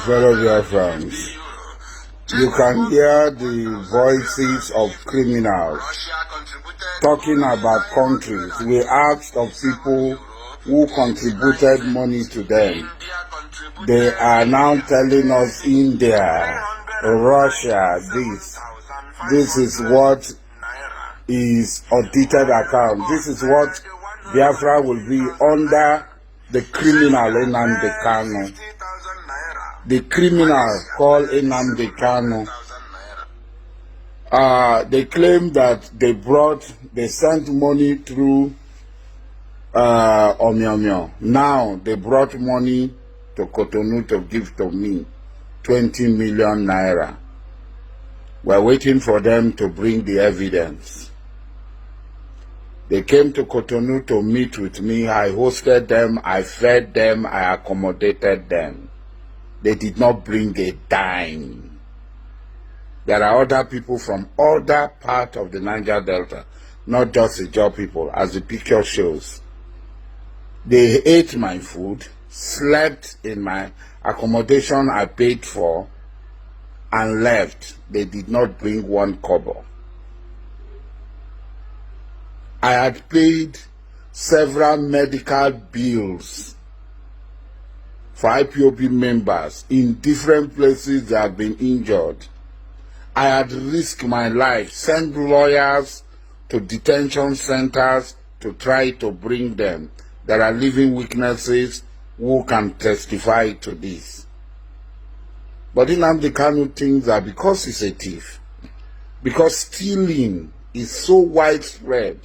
fellow dear friends, you can hear the voices of criminals talking about countries. We asked of people who contributed money to them. They are now telling us India, Russia, this is what is audited account. This is what Biafra will be under the criminal Nnamdi Kanu. The criminal called Nnamdi Kanu. They claim that they sent money through Omyomyo. Now they brought money to Cotonou to give to me, 20 million naira. We're waiting for them to bring the evidence. They came to Cotonou to meet with me. I hosted them, I fed them, I accommodated them. They did not bring a dime. There are other people from other parts of the Niger Delta, not just the Jaw people, as the picture shows. They ate my food, slept in my accommodation I paid for, and left. They did not bring one kobo. I had paid several medical bills for IPOB members in different places that have been injured. I had risked my life, sent lawyers to detention centers to try to bring them. There are living witnesses who can testify to this. But Nnamdi Kanu thinks that because he's a thief, because stealing is so widespread,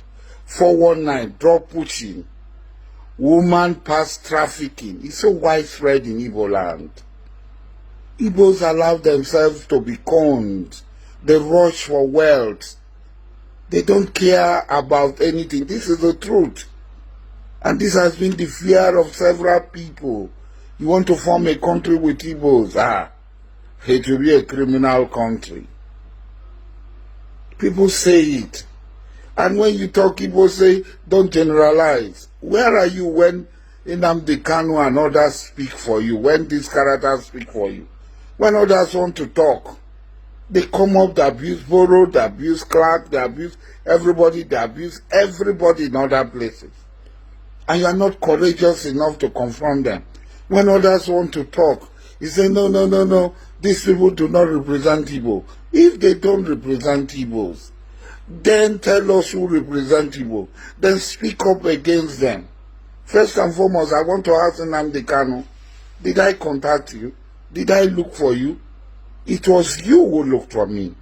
419, drug pushing, woman past trafficking, is so widespread in Igbo land. Igbos allow themselves to be conned. They rush for wealth. They don't care about anything. This is the truth. And this has been the fear of several people. You want to form a country with Igbos? It will be a criminal country. People say it. And when you talk, Igbo say, don't generalize. Where are you when Nnamdi Kanu and others speak for you? When these characters speak for you? When others want to talk, they come up, they abuse Boro, they abuse Clark, they abuse everybody in other places. And you are not courageous enough to confront them. When others want to talk, you say, no, these people do not represent Igbo. If they don't represent Igbos, then tell us who represent Igbo. Then speak up against them. First and foremost, I want to ask Nnamdi Kanu, did I contact you? Did I look for you? It was you who looked for me.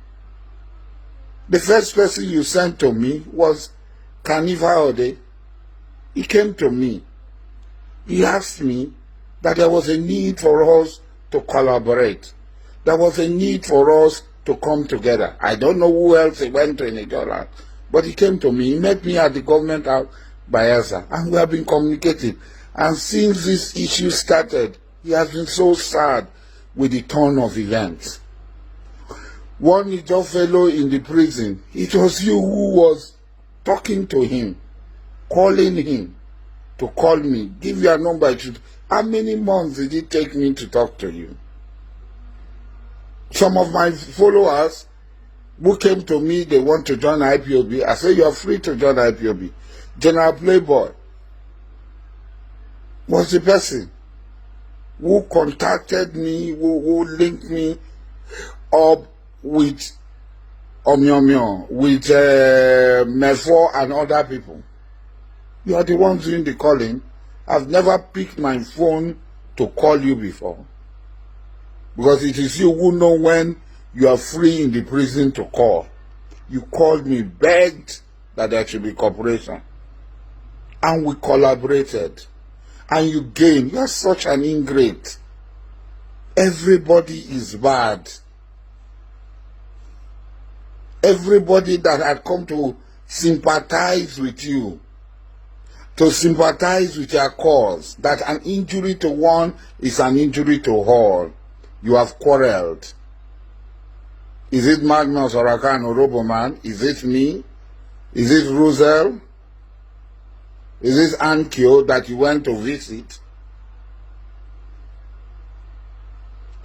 The first person you sent to me was Kaniva Ode. He came to me. He asked me that there was a need for us to collaborate. There was a need for us to come together. I don't know who else he went to in Nigeria, but he came to me. He met me at the government house by Asa, and we have been communicating. And since this issue started, he has been so sad with the turn of events. One Niger fellow in the prison, it was you who was talking to him, calling him to call me, give your number. How many months did it take me to talk to you? Some of my followers who came to me, they want to join IPOB. I say, you are free to join IPOB. General Playboy was the person who contacted me, who linked me up with Omyomyo, with Mefo and other people. You are the ones doing the calling. I've never picked my phone to call you before. Because it is you who know when you are free in the prison to call. You called me, begged that there should be cooperation. And we collaborated. And you gained. You are such an ingrate. Everybody is bad. Everybody that had come to sympathize with you, to sympathize with your cause, that an injury to one is an injury to all. You have quarreled. Is it Magnus Orakan or Roboman? Is it me? Is it Rosel? Is it Ankyo that you went to visit?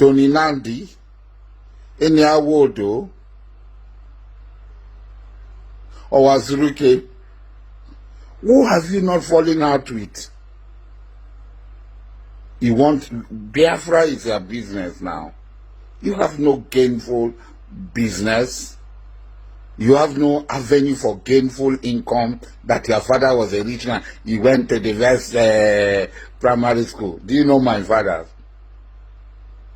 Tony Nandi, Eniawodo, or Wazuruke? Who have you not fallen out with? You want Biafra is your business now. You have no gainful business. You have no avenue for gainful income. That your father was a rich man. He went to the best primary school. Do you know my father?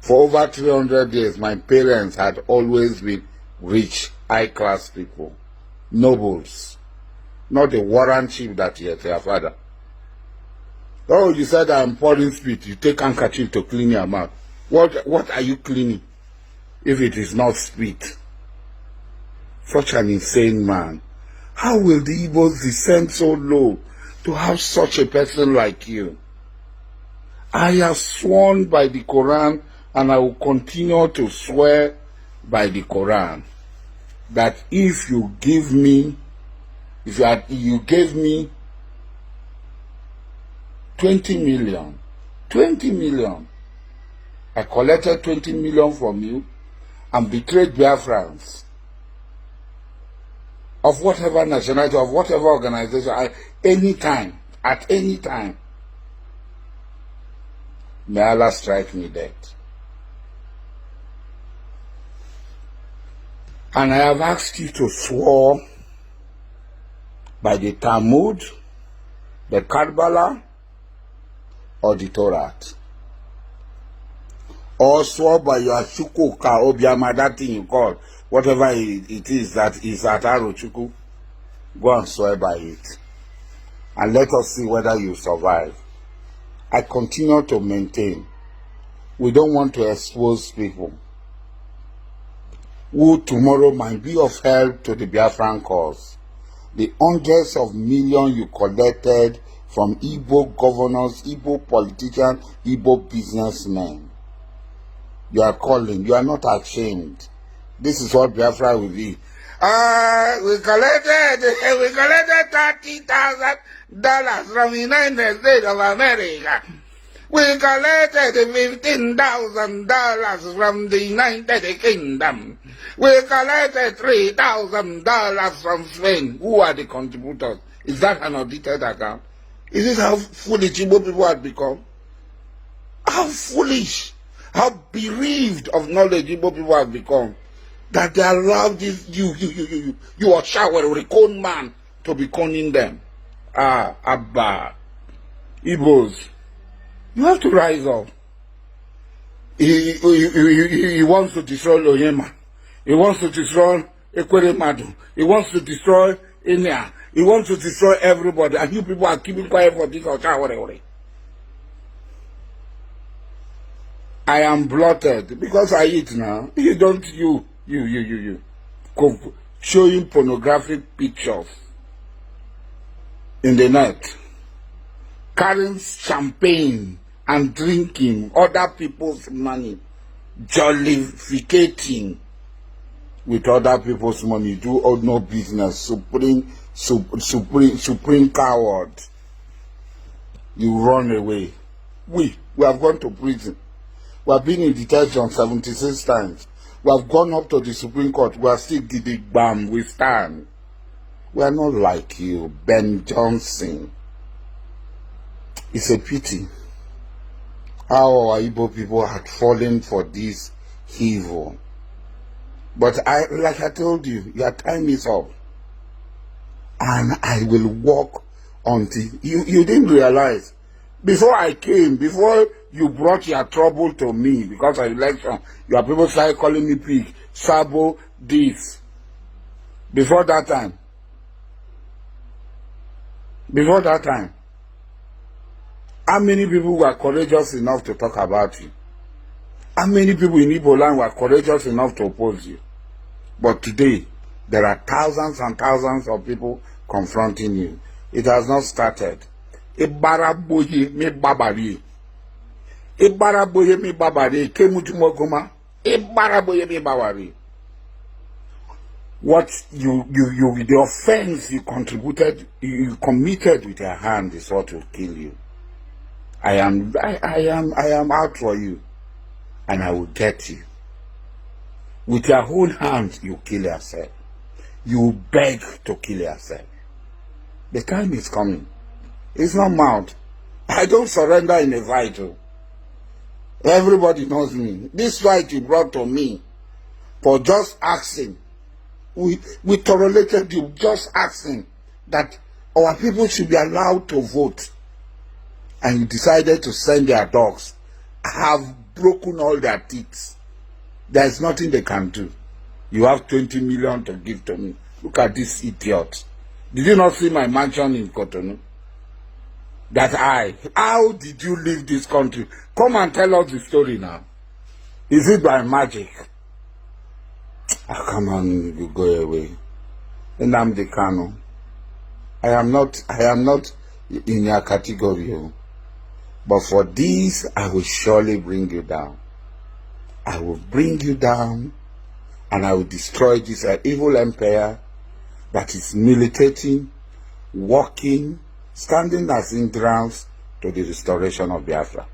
For over 300 years, my parents had always been rich, high-class people, nobles, not the warranty that you had to your father. Oh, you said I'm pouring spit. You take handkerchief to clean your mouth. What are you cleaning if it is not spit? Such an insane man. How will the Igbos descend so low to have such a person like you? I have sworn by the Quran, and I will continue to swear by the Quran, that if you give me, if you gave me 20 million, I collected 20 million from you and betrayed Biafrans of whatever nationality, of whatever organization, at any time, may Allah strike me dead. And I have asked you to swear by the Talmud, the Karbala, or the Torah. Or swear by your Chukuka or Biama, that thing you call, whatever it is that is at Arochuku. Go and swear by it. And let us see whether you survive. I continue to maintain, we don't want to expose people who tomorrow might be of help to the Biafran cause. The hundreds of millions you collected from Igbo governors, Igbo politicians, Igbo businessmen. You are calling, you are not ashamed. This is what Biafra will be. We collected $30,000 from the United States of America. We collected $15,000 from the United Kingdom. We collected $3,000 from Spain. Who are the contributors? Is that an audited account? Is this how foolish Igbo people have become? How foolish, how bereaved of knowledge Igbo people have become, that they allow this you are shower recon man to be conning them. Abba, Igbos, you have to rise up. He wants to destroy Oyema. He wants to destroy Ekweremadu. He wants to destroy Enya. He wants to destroy everybody. And you people are keeping quiet for this or that. I am blotted because I eat now. You don't, you. Showing pornographic pictures in the net. Carrying champagne and drinking other people's money. Jollificating with other people's money. Do all no business. Supreme coward. You run away. We have gone to prison. We have been in detention 76 times. We have gone up to the Supreme Court. We are still giddy bam. We stand. We are not like you, Ben Johnson. It's a pity how our Igbo people had fallen for this evil. But like I told you, your time is up. And I will walk until you didn't realize. Before I came, before you brought your trouble to me because of election, your people started calling me pig, sabo, this. Before that time. How many people were courageous enough to talk about you? How many people in Igbo land were courageous enough to oppose you? But today, there are thousands and thousands of people confronting you. It has not started. Ibaraboye me babari. Ibaraboye me babari. Kemutumogoma. Ibaraboye me babari. What the offense you contributed, you committed with your hand is what will kill you. I am out for you. and I will get you. With your own hands, you kill yourself. You beg to kill yourself. The time is coming. It's not mouth. I don't surrender in a fight. Everybody knows me. This fight you brought to me for just asking. We tolerated you just asking that our people should be allowed to vote. And you decided to send their dogs. I have broken all their teeth. There's nothing they can do. You have 20 million to give to me. Look at this idiot. Did you not see my mansion in Cotonou? How did you leave this country? Come and tell us the story now. Is it by magic? Come on, you go away. Nnamdi Kanu. I am not in your category. But for this, I will surely bring you down. I will bring you down, and I will destroy this evil empire that is militating, working, standing as hindrance to the restoration of Biafra.